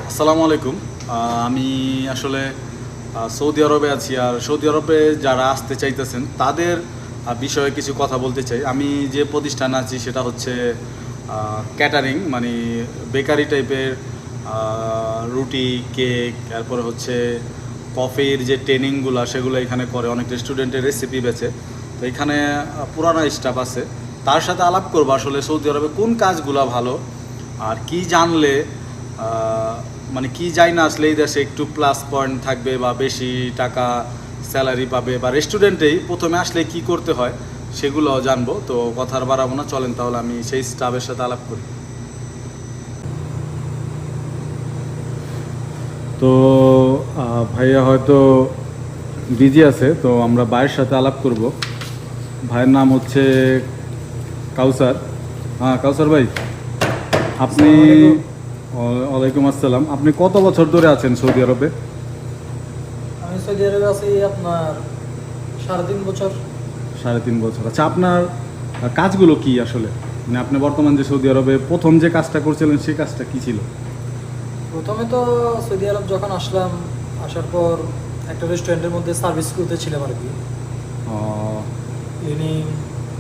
আসসালামু আলাইকুম। আমি আসলে সৌদি আরবে আছি, আর সৌদি আরবে যারা আসতে চাইতেছেন তাদের বিষয়ে কিছু কথা বলতে চাই। আমি যে প্রতিষ্ঠানে আছি সেটা হচ্ছে ক্যাটারিং, মানে বেকারি টাইপের, রুটি, কেক, তারপরে হচ্ছে কফির যে ট্রেনিংগুলো সেগুলো এখানে করে। অনেক রেস্টুরেন্টের রেসিপি বেচে। তো এখানে পুরানো স্টাফ আছে, তার সাথে আলাপ করবো আসলে সৌদি আরবে কোন কাজগুলো ভালো, আর কি জানলে মানে কি যাই না আসলে এই দেশে একটু প্লাস পয়েন্ট থাকবে বা বেশি টাকা স্যালারি পাবে, বা রেস্টুরেন্টেই প্রথমে আসলে কি করতে হয় সেগুলো জানবো। তো কথা আর বাড়াবো না, চলেন তাহলে আমি সেই স্টাফের সাথে আলাপ করি। তো ভাইয়া হয়তো বিজি আছে, তো আমরা ভাইয়ের সাথে আলাপ করব। ভাইয়ের নাম হচ্ছে কাউসার। হ্যাঁ কাউসার ভাই, আপনি ওয়ালাইকুম আসসালাম। আপনি কত বছর ধরে আছেন সৌদি আরবে? আমি সৌদি আরবে আছি আপনার 3.5 বছর। 3.5 বছর। আচ্ছা, আপনার কাজগুলো কি আসলে? মানে আপনি বর্তমান যে সৌদি আরবে প্রথম যে কাজটা করছিলেন সেই কাজটা কি ছিল? প্রথমে তো সৌদি আরব যখন আসলাম, আসার পর একটা রেস্টুরেন্টের মধ্যে সার্ভিস করতে ছিলাম আর কি। আহ, ক্লিনিং,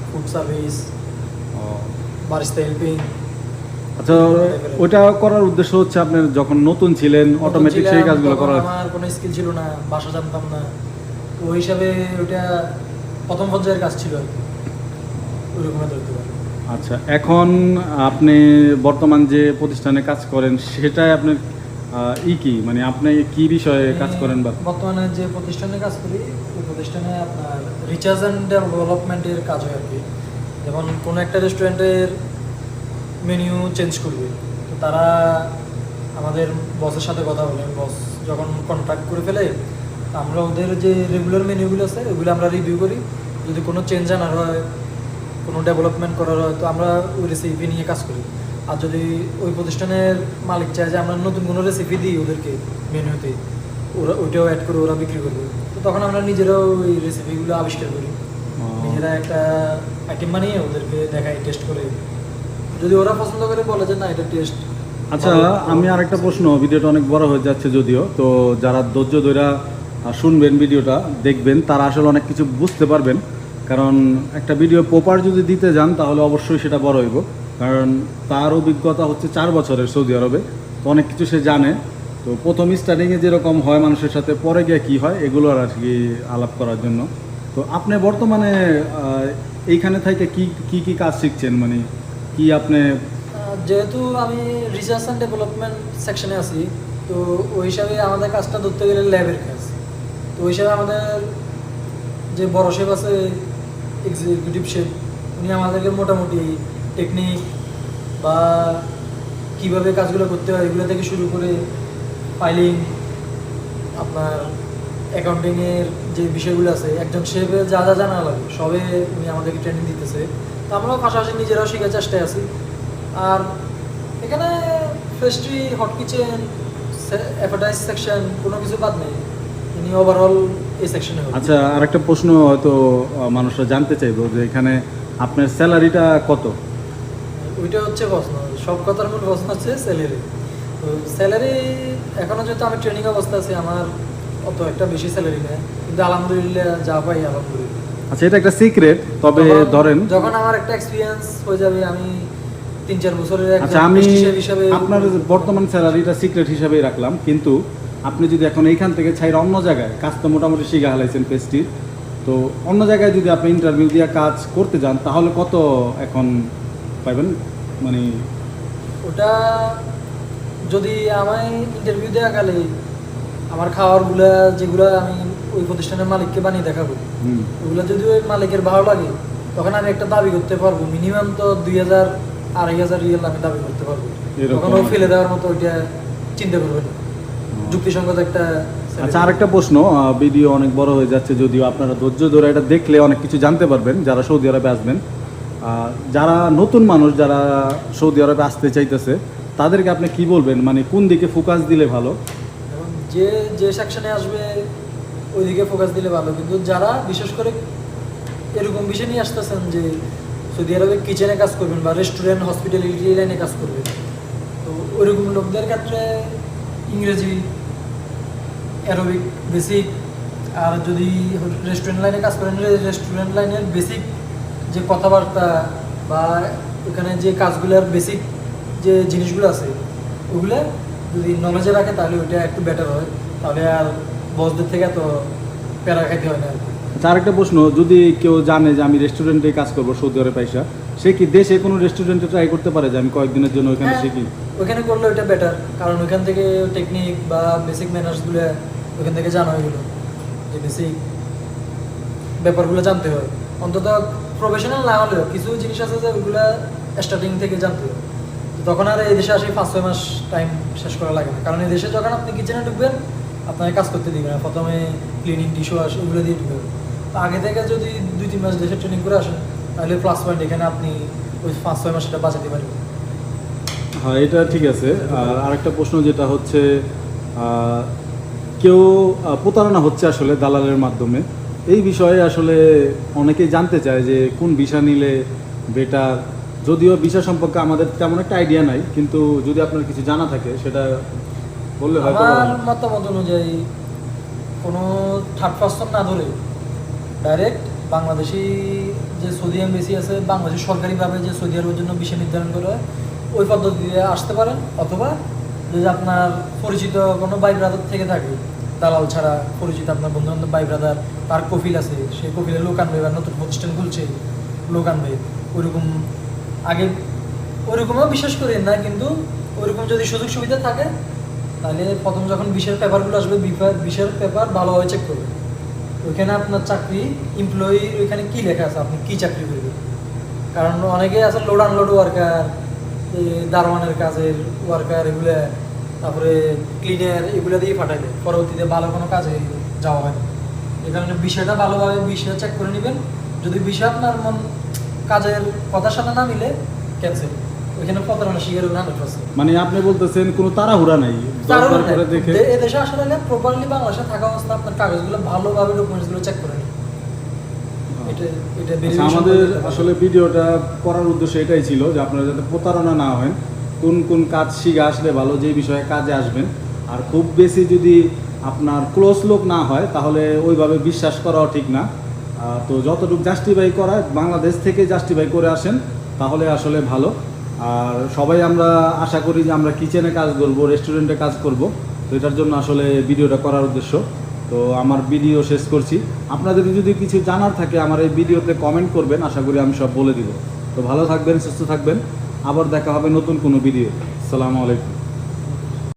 ফুড সার্ভিস, আহ, বারিস্তা হেল্পিং। আচ্ছা, ওইটা করার উদ্দেশ্য হচ্ছে আপনার যখন নতুন ছিলেন অটোমেটিক সেই কাজগুলো করার? আমার কোনো স্কিল ছিল না, ভাষা জানতাম না, তো ওই হিসাবে ওইটা প্রথম পর্যায়ের কাজ ছিল আর কি, ওইরকমই ধরতে পারি। আচ্ছা, এখন আপনি বর্তমান যে প্রতিষ্ঠানে কাজ করেন সেটাই আপনার কি, মানে আপনি কি বিষয়ে কাজ করেন? বা বর্তমানে যে প্রতিষ্ঠানে কাজ করি ওই প্রতিষ্ঠানে আপনার রিসার্চ অ্যান্ড ডেভেলপমেন্টের কাজ হয় আর কি। যেমন কোনো একটা রেস্টুরেন্টের মেনু চেঞ্জ করবে, তো তারা আমাদের বসের সাথে কথা বলে, বস যখন কন্ট্যাক্ট করে ফেলে আমরা ওদের যে রেগুলার মেনুগুলো আছে ওগুলো আমরা রিভিউ করি। যদি কোনো চেঞ্জ আনার হয়, কোনো ডেভেলপমেন্ট করার হয়, তো আমরা ওই রেসিপি নিয়ে কাজ করি। আর যদি ওই প্রতিষ্ঠানের মালিক চায় যে আমরা নতুন কোনো রেসিপি দিই ওদেরকে মেনুতে, ওরা ওইটাও অ্যাড করে ওরা বিক্রি করবে, তো তখন আমরা নিজেরাও ওই রেসিপিগুলো আবিষ্কার করি, নিজেরা একটা আইটেম বানিয়ে ওদেরকে দেখাই, টেস্ট করে। যদি ওরা পছন্দ করে বলে যে না এটা টেস্ট। আচ্ছা, আমি আরেকটা প্রশ্ন, ভিডিওটা অনেক বড় হয়ে যাচ্ছে যদিও, তো যারা ধৈর্য ধরে শুনবেন, ভিডিওটা দেখবেন, তারা আসলে অনেক কিছু বুঝতে পারবেন। কারণ একটা ভিডিও প্রপার যদি দিতে যান তাহলে অবশ্যই সেটা বড় হইব। কারণ তার অভিজ্ঞতা হচ্ছে 4 বছরের সৌদি আরবে, তো অনেক কিছু সে জানে। তো প্রথম স্টার্টিংয়ে যেরকম হয় মানুষের সাথে, পরে গিয়ে কী হয় এগুলো আর কি আলাপ করার জন্য। তো আপনি বর্তমানে এইখানে থেকে কি কি কি কাজ শিখছেন, মানে কি আপনি? যেহেতু আমি রিসার্চ অ্যান্ড ডেভেলপমেন্ট সেকশনে আছি, তো ওই হিসাবে আমাদের কাজটা ধরতে গেলে ল্যাবের কাজ। তো ওই হিসাবে আমাদের যে বড় শেফ আছে, এক্সিকিউটিভ শেফ, উনি আমাদেরকে মোটামুটি টেকনিক বা কীভাবে কাজগুলো করতে হয় এগুলো থেকে শুরু করে ফাইলিং, আপনার অ্যাকাউন্টিংয়ের যে বিষয়গুলো আছে, একজন শেফের যা যা জানা লাগে সবে উনি আমাদেরকে ট্রেনিং দিতেছে। তো আমরাও পাশাপাশি নিজেরাও শেখার চেষ্টায় আছি। আর এখানে pastry, hot kitchen, advertise section কোনো কিছু বাদ নেই, ইনি ওভারঅল এই সেকশনে। আচ্ছা, আরেকটা প্রশ্ন হয়তো মানুষরা জানতে চাইবো যে এখানে আপনার স্যালারিটা কত? ওইটা হচ্ছে প্রশ্ন, সব কথার মূল প্রশ্ন হচ্ছে স্যালারি। তো স্যালারি এখনও যেহেতু আমি ট্রেনিং অবস্থা আছি, আমার অত একটা বেশি স্যালারি নেই, কিন্তু আলহামদুলিল্লাহ যা পাই আলহামদুলিল্লাহ। আচ্ছা, এটা একটা সিক্রেট, তবে ধরেন যখন আমার একটা এক্সপিরিয়েন্স হয়ে যাবে, আমি 3-4 বছরের আচ্ছা, আমি আপনার বর্তমান স্যালারিটা সিক্রেট হিসাবেই রাখলাম, কিন্তু আপনি যদি এখন এইখান থেকে ছাইরা অন্য জায়গায় কাজ, তো মোটামুটি শিখে হালাইছেন পেস্ট্রির, তো অন্য জায়গায় যদি আপনি ইন্টারভিউ দিয়ে কাজ করতে যান তাহলে কত এখন পাইবেন? মানে ওটা যদি আমায় ইন্টারভিউ দেওয়া গেলে আমার খাওয়ারগুলো যেগুলো আমি ওই প্রতিষ্ঠানের মালিককে বানিয়ে দেখাবো, ওগুলো যদি ওই মালিকের ভালো লাগে তখন আমি একটা দাবি করতে পারবো, মিনিমাম তো 2,000-2,500 রিয়াল আমি দাবি করতে পারবো। তখন ও ফেলে দেওয়ার মতো ওইটা চিন্তা করবে না, যুক্তিসঙ্গত একটা। আচ্ছা, আরেকটা প্রশ্ন, ভিডিও অনেক বড় হয়ে যাচ্ছে যদিও, আপনারা ধৈর্য ধরে এটা দেখলে অনেক কিছু জানতে পারবেন যারা সৌদি আরবে আসবেন। যারা নতুন মানুষ, যারা সৌদি আরবে আসতে চাইতেছে, তাদেরকে আপনি কি বলবেন, মানে কোন দিকে ফোকাস দিলে ভালো? এবং যে যে সেকশনে আসবে ওইদিকে ফোকাস দিলে ভালো, কিন্তু যারা বিশেষ করে এরকম বিষয় নিয়ে আসতেছেন যে সৌদি আরবে কিচেনে কাজ করবেন বা রেস্টুরেন্ট, হসপিটালিটি লাইনে কাজ করবেন, তো ওইরকম লোকদের ক্ষেত্রে ইংরেজি, অ্যারোবিক বেসিক, আর যদি রেস্টুরেন্ট লাইনে কাজ করেন রেস্টুরেন্ট লাইনের বেসিক যে কথাবার্তা বা ওখানে যে কাজগুলোর বেসিক যে জিনিসগুলো আছে ওগুলো যদি নলেজে রাখে তাহলে ওইটা একটু বেটার হয়, তাহলে আর বসদের থেকে এত প্যারা খাইতে হয় না আর কি। আচ্ছা, আরেকটা প্রশ্ন, যদি কেউ জানে যে আমি রেস্টুরেন্টে কাজ করবো সৌদি আরবে পয়সা, সে কি দেশে কোনো রেস্টুরেন্টে ট্রাই করতে পারে যে আমি কয়েকদিনের জন্য ওখানে হ্যাঁ, শিখি? ওখানে করলে ওইটা বেটার, কারণ ওইখান থেকে টেকনিক বা বেসিক ম্যানার্সগুলো ওইখান থেকে জানা হয়ে গেলো, যে বেসিক ব্যাপারগুলো জানতে হয়। অন্তত প্রফেশনাল না হলেও কিছু জিনিস আছে যে ওইগুলো স্টার্টিং থেকে জানতে হয়। তো তখন আর এই দেশে আসে 5-6 মাস টাইম শেষ করা লাগে না, কারণ এই দেশে যখন আপনি কিচেনে ঢুকবেন আপনাকে কাজ করতে দিবে না, প্রথমে ক্লিনিং ডিশ ওয়াশ ওগুলো দিয়ে ঢুকবে। তো আগে থেকে যদি 2-3 মাস দেশে ট্রেনিং করে আসেন তাহলে প্লাস পয়েন্ট এখানে আপনি ওই 5-6 মাস সেটা বাঁচাতে পারবেন। হ্যাঁ, এটা ঠিক আছে। আর আরেকটা প্রশ্ন যেটা হচ্ছে, কেউ প্রতারণা হচ্ছে আসলে দালালের মাধ্যমে, এই বিষয়ে আসলে অনেকেই জানতে চায় যে কোন ভিসা নিলে বেটার। যদিও ভিসা সম্পর্কে আমাদের তেমন একটা আইডিয়া নাই, কিন্তু যদি আপনার কিছু জানা থাকে সেটা বললে হয়তো আমার ভালো। মতামত অনুযায়ী কোনো থার্ড পার্সন না ধরে ডাইরেক্ট বাংলাদেশি যে সৌদি এমবেসি আছে, বাংলাদেশ সরকারিভাবে যে সৌদি আরবের জন্য বিষয় নির্ধারণ করা হয় ওই পদ্ধতিতে আসতে পারেন, অথবা যদি আপনার পরিচিত কোনো ভাই ব্রাদার থেকে থাকে, দালাল ছাড়া পরিচিত আপনার বন্ধু বান্ধব ভাই ব্রাদার, তার কফিল আছে, সেই কফিলে লোক আনবে বা নতুন প্রতিষ্ঠান খুলছে লোক আনবে, ওইরকম আগে ওইরকমও বিশ্বাস করি না, কিন্তু ওইরকম যদি সুযোগ সুবিধা থাকে তাহলে প্রথম যখন বিশের পেপারগুলো আসবে বিশের পেপার ভালোভাবে চেক করবে, ওইখানে আপনার চাকরি এমপ্লয়ি ওইখানে কী লেখা আছে, আপনি কী চাকরি করবেন। কারণ অনেকে আছে লোড আনলোড ওয়ার্কার, দারোয়ানের কাজের ওয়ার্কার, এগুলো তারপরে ক্লিনার, এগুলো দিয়ে পাঠাই দেয়, পরবর্তীতে ভালো কোনো কাজে যাওয়া হয় না। এই কারণে বিষয়টা ভালোভাবে বিষয় চেক করে নেবেন, যদি বিষয় আপনার কাজের কথার সাথে না মিলে ক্যান্সেল, ওইখানে প্রতারণা শিকার হবে 100%। মানে আপনি বলতেছেন কোনো তাড়াহুড়া নাই, দরকার করে দেখে। এদেশে আসলে প্রপারলি বাংলাদেশে থাকা অবস্থা আপনার কাগজগুলো ভালোভাবে ডকুমেন্টসগুলো চেক করে নিন। এটা আচ্ছা, verification আমাদের করতে হবে। আসলে ভিডিওটা করার উদ্দেশ্য এটাই ছিল যে আপনারা যাতে প্রতারণা না হয়, কোন কোন কাজ শিখে আসলে ভালো, যেই বিষয়ে কাজে আসবেন। আর খুব বেশি যদি আপনার ক্লোজ লোক না হয় তাহলে ওইভাবে বিশ্বাস করাও ঠিক না। তো যতটুকু জাস্টিফাই করা বাংলাদেশ থেকে জাস্টিফাই করে আসেন তাহলে আসলে ভালো। আর সবাই আমরা আশা করি যে আমরা কিচেনে কাজ করব, রেস্টুরেন্টে কাজ করব, তো এটার জন্য আসলে ভিডিওটা করার উদ্দেশ্য। তো আমার ভিডিও শেষ করছি। আপনাদের যদি কিছু জানার থাকে আমার এই ভিডিওতে কমেন্ট করবেন, আশা করি আমি সব বলে দিব। তো ভালো থাকবেন, সুস্থ থাকবেন, আবার দেখা হবে নতুন কোনো ভিডিও। আসসালামু আলাইকুম।